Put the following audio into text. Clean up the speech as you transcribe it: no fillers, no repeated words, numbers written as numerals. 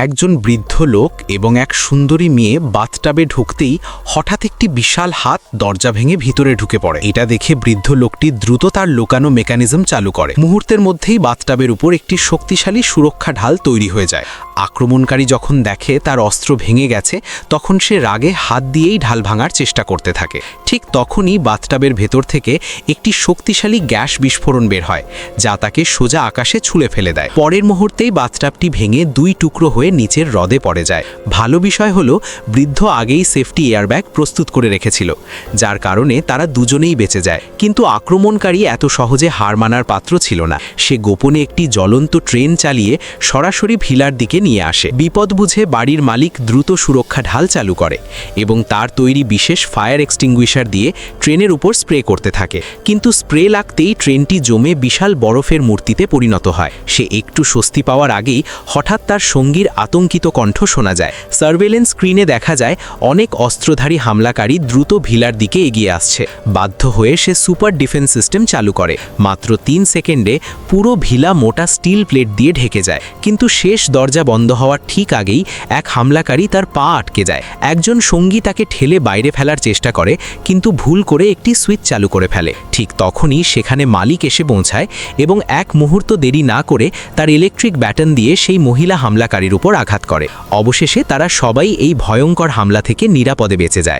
একজন বৃদ্ধ লোক এবং এক সুন্দরী মেয়ে বাথটাবে ঢুকতেই হঠাৎ একটি বিশাল হাত দরজা ভেঙে ভিতরে ঢুকে পড়ে। এটা দেখে বৃদ্ধ লোকটি দ্রুত তার লোকানো মেকানিজম চালু করে। মুহূর্তের মধ্যেই বাথটাবের উপর একটি শক্তিশালী সুরক্ষা ঢাল তৈরি হয়ে যায়। আক্রমণকারী যখন দেখে তার অস্ত্র ভেঙে গেছে, তখন সে রাগে হাত দিয়েই ঢাল ভাঙার চেষ্টা করতে থাকে। ঠিক তখনই বাথটাবের ভেতর থেকে একটি শক্তিশালী গ্যাস বিস্ফোরণ বের হয়, যা তাকে সোজা আকাশে ছুঁড়ে ফেলে দেয়। পরের মুহূর্তেই বাথটাবটি ভেঙে দুই টুকরো হয়ে নিচের হ্রদে পড়ে যায়। ভালো বিষয় হলো বৃদ্ধ আগেই সেফটি এয়ারব্যাগ প্রস্তুত করে রেখেছিল, যার কারণে তারা দুজনেই বেঁচে যায়। কিন্তু আক্রমণকারী এত সহজে হার মানার পাত্র ছিল না। সে গোপনে একটি জ্বলন্ত ট্রেন চালিয়ে সরাসরি ভিলার দিকে নিয়ে আসে। বিপদ বুঝে বাড়ির মালিক দ্রুত সুরক্ষা ঢাল চালু করে এবং তার তৈরি বিশেষ ফায়ার এক্সটিংগুইশার দিয়ে ট্রেনের উপর স্প্রে করতে থাকে। কিন্তু স্প্রে লাগতেই ট্রেনটি জমে বিশাল বরফের মূর্তিতে পরিণত হয়। সে একটু স্বস্তি পাওয়ার আগেই হঠাৎ তার সঙ্গীর আতঙ্কিত কণ্ঠ শোনা যায়। সার্ভেলেন্স স্ক্রিনে দেখা যায় অনেক অস্ত্রধারী হামলাকারী দ্রুত ভিলার দিকে এগিয়ে আসছে। বাধ্য হয়ে সে সুপার ডিফেন্স সিস্টেম চালু করে। মাত্র 3 সেকেন্ডে পুরো ভিলা মোটা স্টিল প্লেট দিয়ে ঢেকে যায়। কিন্তু শেষ দরজা বন্ধ হওয়ার ঠিক আগেই এক হামলাকারী তার পা আটকে যায়। একজন সঙ্গী তাকে ঠেলে বাইরে ফেলার চেষ্টা করে, কিন্তু ভুল করে একটি সুইচ চালু করে ফেলে। ঠিক তখনই সেখানে মালিক এসে পৌঁছায় এবং এক মুহূর্ত দেরি না করে তার ইলেকট্রিক ব্যাটন দিয়ে সেই মহিলা হামলাকারীর উপর আঘাত করে। অবশেষে তারা সবাই এই ভয়ঙ্কর হামলা থেকে নিরাপদে বেঁচে যায়।